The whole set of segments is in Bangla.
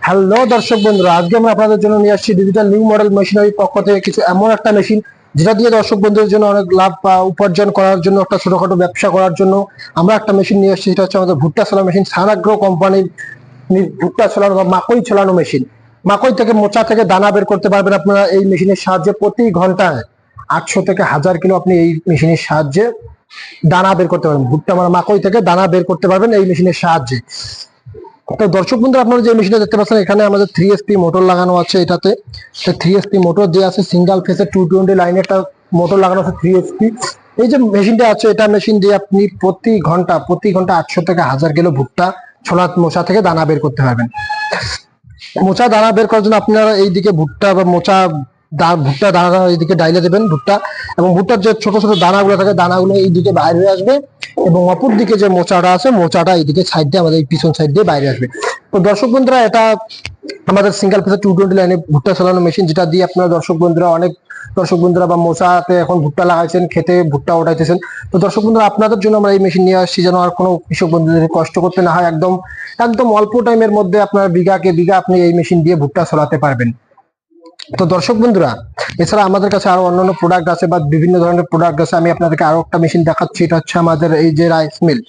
হ্যালো দর্শক বন্ধুরা, আজকে আমরা আপনাদের জন্য নিয়ে আসছি ডিজিটাল নিউ মডেল মেশিনারি পক্ষ থেকে কিছু এমন একটা মেশিন যেটা দিয়ে দর্শক বন্ধুদের জন্য অনেক লাভ উপার্জন করার জন্য, একটা ছোটখাটো ব্যবসা করার জন্য আমরা একটা মেশিন নিয়ে আসছি। সেটা হচ্ছে আমাদের ভুট্টা ছোলা মেশিন, সানাগ্রো কোম্পানির ভুট্টা ছোলানো বা মাকই ছোলানো মেশিন। মাকই থেকে মোচা থেকে দানা বের করতে পারবেন আপনারা এই মেশিনের সাহায্যে। প্রতি ঘন্টায় 800 থেকে 1000 কিলো আপনি এই মেশিনের সাহায্যে দানা বের করতে পারবেন। ভুট্টা মানে মাকই থেকে দানা বের করতে পারবেন এই মেশিনের সাহায্যে। তো দর্শক বন্ধু, আপনারা যে মেশিনটা দেখতে পাচ্ছেন এখানে আমাদের 3SP মোটর লাগানো আছে। এটাতে 3SP মোটর দেওয়া আছে, সিঙ্গেল ফেসে 220 লাইনে একটা মোটর লাগানো আছে 3SP। এই যে মেশিনটা আছে, এটা মেশিন দিয়ে আপনি প্রতি ঘন্টা 800 থেকে 1000 কিলো ভুট্টা ছোলা মোচা থেকে দানা বের করতে পারবেন। মোচা দানা বের করার জন্য আপনারা এইদিকে ভুট্টা বা মোচা ভুট্টা দানা এইদিকে ডাইলে দেবেন ভুট্টা, এবং ভুট্টার যে ছোট ছোট দানাগুলো থাকে দানাগুলো এইদিকে বাইরে আসবে, এবং অপর দিকে যে মোচাটা আছে মোচাটা এইদিকে সাইড দিয়ে আমাদের পিছন সাইড দিয়ে বাইরে আসবে। তো দর্শক বন্ধুরা, এটা আমাদের সিঙ্গেল ফেসে 220 লাইনে ভুট্টা চালানো মেশিন, যেটা দিয়ে আপনারা অনেক দর্শক বন্ধুরা বা মোচাতে এখন ভুট্টা লাগাইছেন, খেতে ভুট্টা ওঠাইতেছেন। তো দর্শক বন্ধুরা, আপনাদের জন্য আমরা এই মেশিন নিয়ে আসছি যেন আর কোনো কৃষক বন্ধুদের কষ্ট করতে না হয়। একদম একদম অল্প টাইমের মধ্যে আপনার বিঘাকে বিঘা আপনি এই মেশিন দিয়ে ভুট্টা ছড়াতে পারবেন। তো দর্শক বন্ধুরা, এছাড়া আমাদের কাছে আরো অন্যান্য প্রোডাক্ট আছে বা বিভিন্ন ধরনের প্রোডাক্ট আছে। আমি আপনাদেরকে আরো একটা মেশিন দেখাচ্ছি। এটা হচ্ছে আমাদের এই যে রাইস মিল।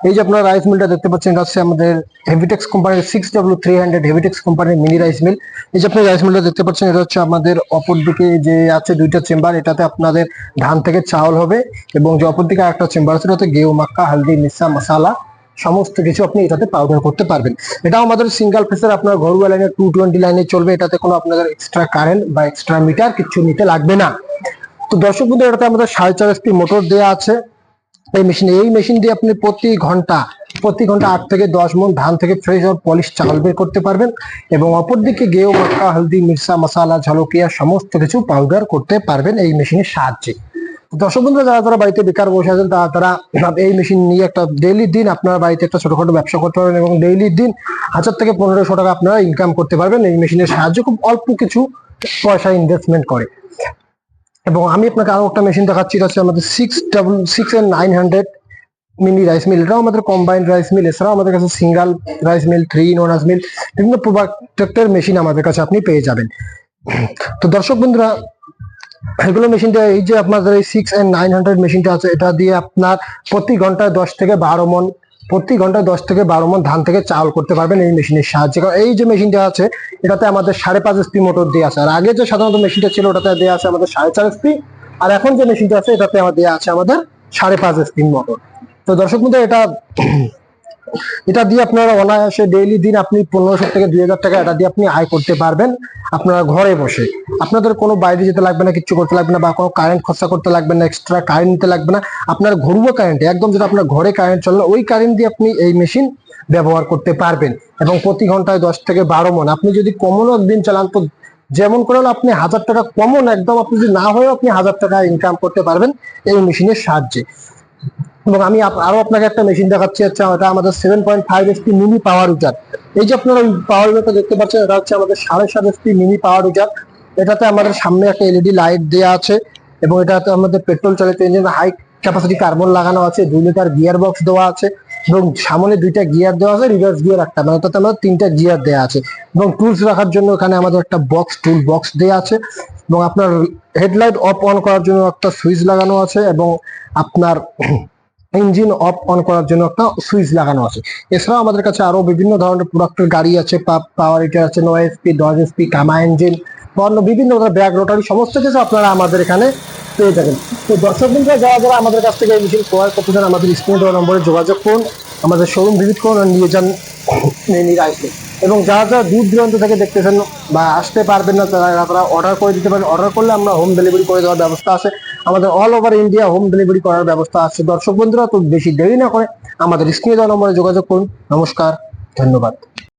এই যে আপনারা রাইস মিলটা দেখতে পাচ্ছেন, এটা হচ্ছে আমাদের হেভিটেক্স কোম্পানির 6W300 হেভিটেক্স কোম্পানির মিনি রাইস মিল। এই যে আপনি রাইস মিলটা দেখতে পাচ্ছেন, এটা হচ্ছে আমাদের অপর দিকে যে আছে দুইটা চেম্বার, এটাতে আপনাদের ধান থেকে চাউল হবে, এবং যে অপর দিকে একটা চেম্বার আছে এটাতে গেউ, মাক্কা, হালদি, মির্চা মশালা সমস্ত কিছু আপনি এটাতে পাউডার করতে পারবেন। এটাও আমাদের সিঙ্গেল ফেসের আপনার ঘরোয়া লাইনে 220 লাইনে চলবে। এটাতে কোনো আপনাদের এক্সট্রা কারেন্ট বা এক্সট্রা মিটার কিছু নিতে লাগবে না। তো দর্শক বন্ধু, এটাতে আমাদের 4.5 HP মোটর দেওয়া আছে এই মেশিন দিয়ে আপনি প্রতি ঘন্টা 8 থেকে 10 মণ ধান থেকে ফ্রেশ আর পলিশ চাল বের করতে পারবেন, এবং অপরদিকে গেও, মাক্কা, হলদি, মির্চা মশালা, ঝালকিয়া সমস্ত কিছু পাউডার করতে পারবেন এই মেশিনের সাহায্যে। দর্শক বন্ধুরা, যারা বাড়িতে বেকার বসে আছেন তারা এই মেশিন নিয়ে একটা ডেইলি দিন আপনার বাড়িতে একটা ছোটখাটো ব্যবসা করতে পারবেন, এবং ডেইলি দিন 1000 থেকে 1500 টাকা আপনারা ইনকাম করতে পারবেন এই মেশিনের সাহায্যে, খুব অল্প কিছু পয়সা ইনভেস্টমেন্ট করে। এবং আমি আপনাকে আরো একটা মেশিন দেখাচ্ছি। এটা হচ্ছে আমাদের 6N900 মিনি রাইস মিল। এটাও আমাদের কম্বাইন্ড রাইস মিল। এছাড়াও আমাদের কাছে single rice mill, 3-in-1 rice mill, বিভিন্ন প্রোডাক্টের মেশিন আমাদের কাছে আপনি পেয়ে যাবেন। তো দর্শক বন্ধুরা, এগুলো মেশিনটা এই যে আপনাদের এই 6N900 মেশিনটা আছে, এটা দিয়ে আপনার প্রতি ঘন্টায় 10 থেকে 12 মণ ধান থেকে চাউল করতে পারবেন এই মেশিনের সাহায্যে। কারণ এই যে মেশিনটা আছে এটাতে আমাদের 5.5 SP মোটর দেওয়া আছে, আর আগে যে সাধারণত মেশিনটা ছিল ওটাতে দেওয়া আছে আমাদের 4.5 SP, আর এখন যে মেশিনটা আছে এটাতে আমার দেওয়া আছে আমাদের 5.5 SP মোটর। তো দর্শক বন্ধু, এটা দিয়ে আপনারা অনায়াসে ডেইলি দিন আপনি 1500 থেকে 2000 টাকা এটা দিয়ে আপনি আয় করতে পারবেন আপনারা ঘরে বসে। আপনাদের কোনো বাইরে যেতে লাগবে না, কিছু করতে লাগবে না, বা কোনো কারেন্ট খরচা করতে লাগবে না, এক্সট্রা কারেন্ট নিতে লাগবে না। আপনার ঘরোয়া কারেন্ট, একদম যেটা আপনার ঘরে কারেন্ট চলে ওই কারেন্ট দিয়ে আপনি এই মেশিন ব্যবহার করতে পারবেন, এবং প্রতি ঘন্টায় 10 থেকে 12 মণ। আপনি যদি কমনও একদিন চালান তো যেমন করে আপনি 1000 টাকা কমন, একদম আপনি যদি না হয়েও আপনি 1000 টাকা ইনকাম করতে পারবেন এই মেশিনের সাহায্যে। এবং আমি আরো আপনাকে একটা মেশিন দেখাচ্ছি। এটা আমাদের 7.5 SP মিনি পাওয়ার উইজার। এই যে আপনারা পাওয়ার উইজারটা দেখতে পাচ্ছেন, এটা হচ্ছে আমাদের 7.5 SP মিনি পাওয়ার উইজার। এটাতে আমাদের সামনে একটা LED লাইট দেওয়া আছে, এবং এটাতে আমাদের পেট্রোল চালিত ইঞ্জিন, হাই ক্যাপাসিটি কার্বন লাগানো আছে, 2 লিটার গিয়ার বক্স দেওয়া আছে, এবং সামনে 2টা গিয়ার দেওয়া আছে, রিভার্স গিয়ার একটা, মানে তাতে আমাদের 3টা গিয়ার দেওয়া আছে, এবং টুলস রাখার জন্য এখানে আমাদের একটা টুল বক্স দেওয়া আছে, এবং আপনার হেডলাইট অফ অন করার জন্য একটা সুইচ লাগানো আছে, এবং আপনার ইঞ্জিন অফ অন করার জন্য একটা সুইচ লাগানো আছে। এছাড়াও আমাদের কাছে আরো বিভিন্ন ধরনের প্রোডাক্টের গাড়ি আছে, পাওয়ার হিটার আছে, 9 SP, 10 SP, কামা ইঞ্জিন, অন্য বিভিন্ন ধরনের ব্যাগ, রোটারি সমস্ত কিছু আপনারা আমাদের এখানে পেয়ে যাবেন। তো দর্শক বন্ধুরা, যারা আমাদের কাছ থেকে এই মেশিন ক্রয় করতে চান আমাদের স্ক্রিনে দেওয়া নম্বরে যোগাযোগ করুন, আমাদের শোরুম ভিজিট করুন আর নিয়ে যান নিরাশে। এবং যারা দূর দূরান্ত থেকে দেখতেছেন বা আসতে পারবেন না তারা অর্ডার করে দিতে পারেন। অর্ডার করলে আমরা হোম ডেলিভারি করে দেওয়ার ব্যবস্থা আছে, আমাদের all over India home delivery করার ব্যবস্থা আছে। দর্শক বন্ধুরা, তো বেশি দেরি না করে আমাদের স্ক্রিনে দেওয়া নম্বরে যোগাযোগ করুন। নমস্কার, ধন্যবাদ।